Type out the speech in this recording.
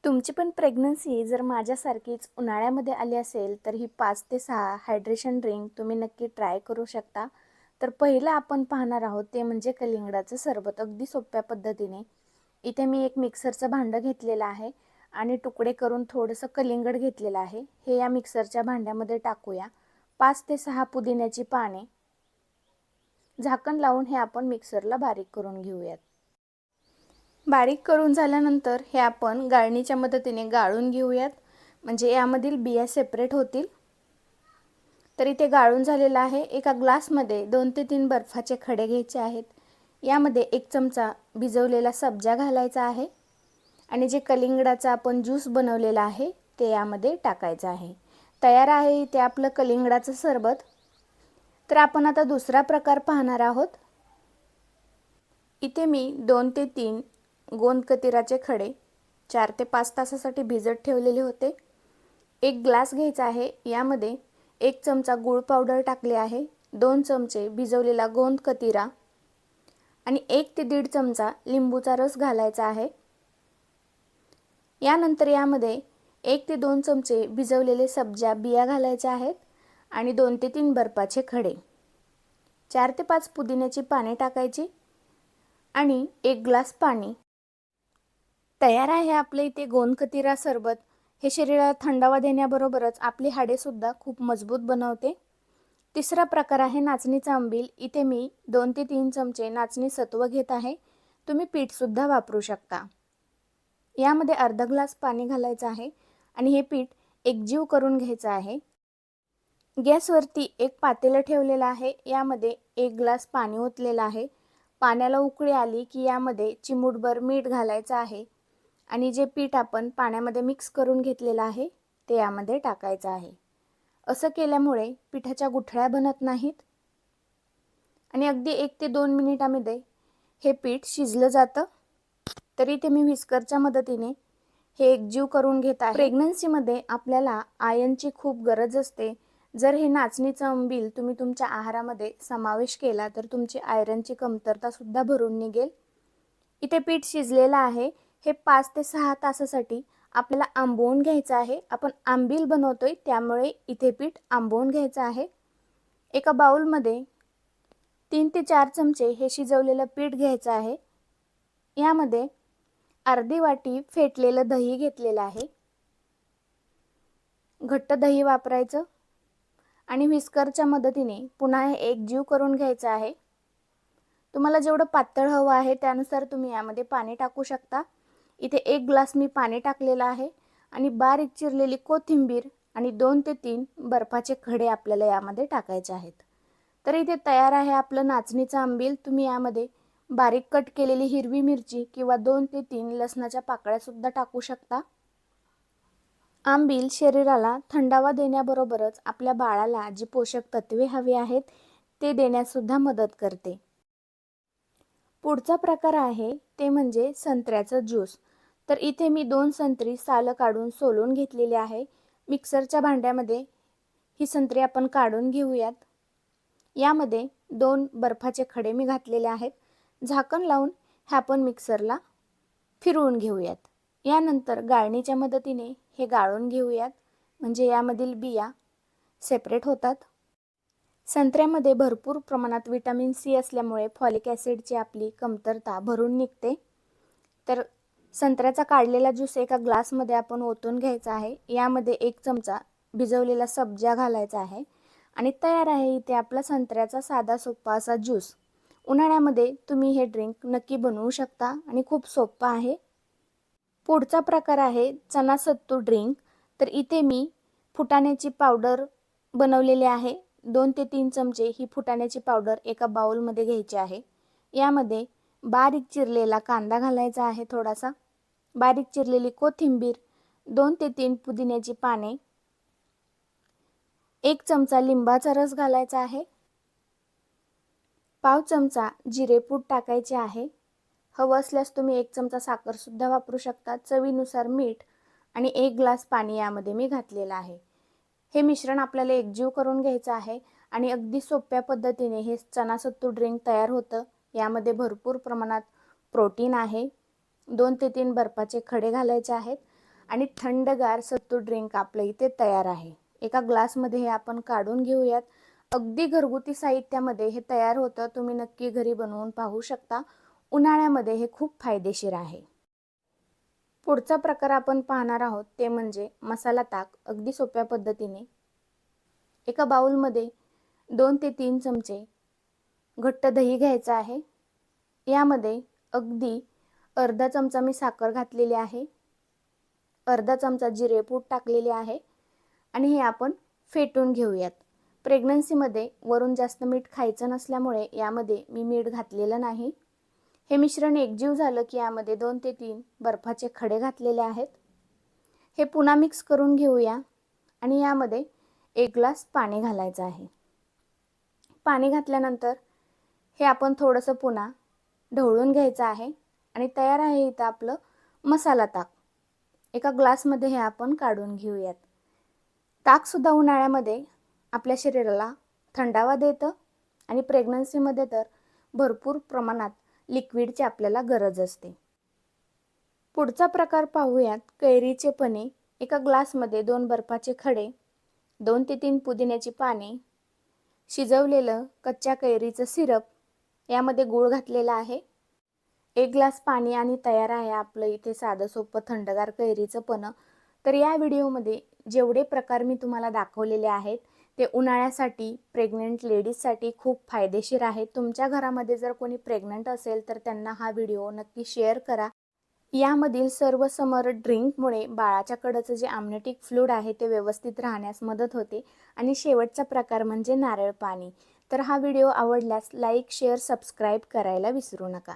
तुमची पण प्रेग्नन्सी जर माझ्यासारखीच उन्हाळ्यामध्ये आली असेल तर ही 5 ते 6 हायड्रेशन ड्रिंक तुम्ही नक्की ट्राय करू शकता. तर पहिलं आपण पाहणार आहोत ते म्हणजे कलिंगडाचं सरबत. अगदी सोप्या पद्धतीने. इथे मी एक मिक्सरचं भांडं घेतलेलं आहे आणि तुकडे करून थोडंसं कलिंगड घेतलेलं आहे. हे या मिक्सरच्या भांड्यामध्ये टाकूया. 5 ते 6 पुदिन्याची पाने. झाकण लावून हे आपण मिक्सरला बारीक करून घेऊयात. बारीक करून झाल्यानंतर हे आपण गाळणीच्या मदतीने गाळून घेऊयात, म्हणजे यामधील बिया सेपरेट होतील. तर इथे गाळून झालेला आहे. एका ग्लासमध्ये 2 ते 3 बर्फाचे खडे घ्यायचे आहेत. यामध्ये 1 चमचा भिजवलेला सब्जा घालायचा आहे आणि जे कलिंगडाचा आपण ज्यूस बनवलेला आहे ते यामध्ये टाकायचं आहे. तयार आहे इथे आपलं कलिंगडाचं सरबत. तर आपण आता दुसरा प्रकार पाहणार आहोत. इथे मी 2 ते 3 गोंद कतिराचे खडे 4 ते 5 तासासाठी भिजत ठेवलेले होते. 1 ग्लास घ्यायचा आहे. यामध्ये 1 चमचा गूळ पावडर टाकले आहे, 2 चमचे भिजवलेला गोंद कतिरा आणि 1 ते 1.5 चमचा लिंबूचा रस घालायचा आहे. यानंतर यामध्ये 1 ते 2 चमचे भिजवलेले सब्जा बिया घालायचे आहेत आणि 2 ते 3 बर्फाचे खडे, 4 ते 5 पुदिन्याची पाने टाकायची आणि 1 ग्लास पाणी. तयार आहे आपले इथे गोंद कतिरा सरबत. हे शरीराला थंडावा देण्याबरोबरच आपली हाडे सुद्धा खूप मजबूत बनवते. तिसरा प्रकार आहे नाचणीचा आंबील. इथे मी 2 ते 3 चमचे नाचणी सत्व घेत आहे. तुम्ही पीठ सुद्धा वापरू शकता. यामध्ये अर्धा ग्लास पाणी घालायचं आहे आणि हे पीठ एकजीव करून घ्यायचं आहे. गॅसवरती एक पातेलं ठेवलेलं आहे. यामध्ये 1 ग्लास पाणी ओतलेलं आहे. पाण्याला उकळी आली की यामध्ये चिमूटभर मीठ घालायचं आहे आणि जे पीठ आपण पाण्यामध्ये मिक्स करून घेतलेलं आहे ते यामध्ये टाकायचं आहे. असं केल्यामुळे पिठाच्या गुठळ्या बनत नाहीत आणि अगदी 1 ते 2 मिनिटांमध्ये हे पीठ शिजलं जातं. तरी ते मी व्हिस्करच्या मदतीने हे एकजीव करून घेत आहे. प्रेग्नन्सीमध्ये आपल्याला आयर्नची खूप गरज असते. जर हे नाचणीचं आंबील तुम्ही तुमच्या आहारामध्ये समावेश केला तर तुमची आयर्नची कमतरता सुद्धा भरून निघेल. इथे पीठ शिजलेलं आहे. हे 5 ते 6 तासासाठी आपल्याला आंबवून घ्यायचं आहे. आपण आंबील बनवतोय त्यामुळे इथे पीठ आंबवून घ्यायचं आहे. एका बाउलमध्ये 3 ते 4 चमचे हे शिजवलेलं पीठ घ्यायचं आहे. यामध्ये अर्धी वाटी फेटलेलं दही घेतलेलं आहे. घट्ट दही वापरायचं आणि व्हिस्करच्या मदतीने पुन्हा हे एकजीव करून घ्यायचं आहे. तुम्हाला जेवढं पातळ हवं आहे त्यानुसार तुम्ही यामध्ये पाणी टाकू शकता. इथे 1 ग्लास मी पाणी टाकलेलं आहे आणि बारीक चिरलेली कोथिंबीर आणि 2 ते 3 बर्फाचे खडे आपल्याला यामध्ये टाकायचे आहेत. तर इथे तयार आहे आपलं नाचणीचं आंबील. तुम्ही यामध्ये बारीक कट केलेली हिरवी मिरची किंवा 2 ते 3 लसणाच्या पाकळ्या सुद्धा टाकू शकता. आंबील शरीराला थंडावा देण्याबरोबरच आपल्या बाळाला जी पोषक तत्वे हवी आहेत ते देण्यास सुद्धा मदत करते. पुढचा प्रकार आहे ते म्हणजे संत्र्याचं ज्यूस. तर इथे मी 2 संत्री सालं काढून सोलून घेतलेली आहे. मिक्सरच्या भांड्यामध्ये ही संत्री आपण काढून घेऊयात. यामध्ये 2 बर्फाचे खडे मी घातलेले आहेत. झाकण लावून हे आपण मिक्सरला फिरवून घेऊयात. यानंतर गाळणीच्या मदतीने हे गाळून घेऊयात, म्हणजे यामधील बिया सेपरेट होतात. संत्र्यामध्ये भरपूर प्रमाणात विटॅमिन सी असल्यामुळे फॉलिक ॲसिडची आपली कमतरता भरून निघते. तर संत्र्याचा काढलेला ज्यूस एका ग्लासमध्ये आपण ओतून घ्यायचा आहे. यामध्ये 1 चमचा भिजवलेला सब्जा घालायचा आहे आणि तयार आहे इथे आपला संत्र्याचा साधा सोपा असा ज्यूस. उन्हाळ्यामध्ये तुम्ही हे ड्रिंक नक्की बनवू शकता आणि खूप सोपं आहे. पुढचा प्रकार आहे चना सत्तू ड्रिंक. तर इथे मी फुटाण्याची पावडर बनवलेली आहे. 2 ते 3 चमचे ही फुटाण्याची पावडर एका बाउलमध्ये घ्यायची आहे. यामध्ये बारीक चिरलेला कांदा घालायचा आहे, थोडासा बारीक चिरलेली कोथिंबीर, 2 ते 3 पुदिन्याची पाने, 1 चमचा लिंबाचा रस घालायचा आहे, पाव चमचा जिरेपूड टाकायचे आहे. हवं असल्यास तुम्ही 1 चमचा साखर सुद्धा वापरू शकता. चवीनुसार मीठ आणि 1 ग्लास पाणी यामध्ये मी घातलेलं आहे. हे मिश्रण आपल्याला एकजीव करून घ्यायचं आहे आणि अगदी सोप्या पद्धतीने हे चना सत्तू ड्रिंक तयार होतं. यामध्ये भरपूर प्रमाणात प्रोटीन आहे. 2 ते 3 बर्फाचे खडे घालायचे आहेत आणि थंडगार सत्तू ड्रिंक आपलं इथे तयार आहे। एका ग्लासमध्ये हे आपण काढून घेऊयात। अगदी घरगुती साहित्यामध्ये हे तयार होतं। तुम्ही नक्की घरी बनवून पाहू शकता। उन्हाळ्यामध्ये हे खूप फायदेशीर आहे। पुढचा प्रकार आपण पाहणार आहोत ते म्हणजे मसाला ताक। अगदी सोप्या पद्धतीने एका बाउलमध्ये 2 ते 3 चमचे घट्ट दही घ्यायचं आहे। यामध्ये अगदी अर्धा चमचा मी साखर घातलेली आहे, अर्धा चमचा जिरेपूड टाकलेले आहे आणि हे आपण फेटून घेऊयात। प्रेग्नन्सीमध्ये वरून जास्त मीठ खायचं नसल्यामुळे यामध्ये मी मीठ घातलेलं नाही। हे मिश्रण एकजीव झालं की यामध्ये 2 ते 3 बर्फाचे खडे घातलेले आहेत। हे पुन्हा मिक्स करून घेऊया आणि यामध्ये 1 ग्लास पाणी घालायचं आहे। पाणी घातल्यानंतर हे आपण थोडंसं पुन्हा ढवळून घ्यायचं आहे आणि तयार आहे इथं आपलं मसाला ताक। एका ग्लासमध्ये हे आपण काढून घेऊयात। ताक सुद्धा उन्हाळ्यामध्ये आपल्या शरीराला थंडावा देतं आणि प्रेग्नन्सीमध्ये तर भरपूर प्रमाणात लिक्विडची आपल्याला गरज असते। पुढचा प्रकार पाहूयात कैरीचे पन्हे। एका ग्लासमध्ये 2 बर्फाचे खडे, 2 ते 3 पुदिन्याची पाने, शिजवलेलं कच्च्या कैरीचं सिरप, यामध्ये गूळ घातलेला आहे, 1 ग्लास पाणी आणि तयार आहे आपलं इथे साधं सोपं थंडगार कैरीचं पन्हं। तर या व्हिडिओमध्ये जेवढे प्रकार मी तुम्हाला दाखवलेले आहेत ते उन्हाळ्यासाठी प्रेग्नंट लेडीजसाठी खूप फायदेशीर आहेत। तुमच्या घरामध्ये जर कोणी प्रेग्नंट असेल तर त्यांना हा व्हिडिओ नक्की शेअर करा। यामधील सर्व समर ड्रिंकमुळे बाळाच्या कडचं जे आमनेटिक फ्लूइड आहे ते व्यवस्थित राहण्यास मदत होते। आणि शेवटचा प्रकार म्हणजे नारळ पाणी। तर हा व्हिडिओ आवडल्यास लाईक, शेअर, सबस्क्राईब करायला विसरू नका।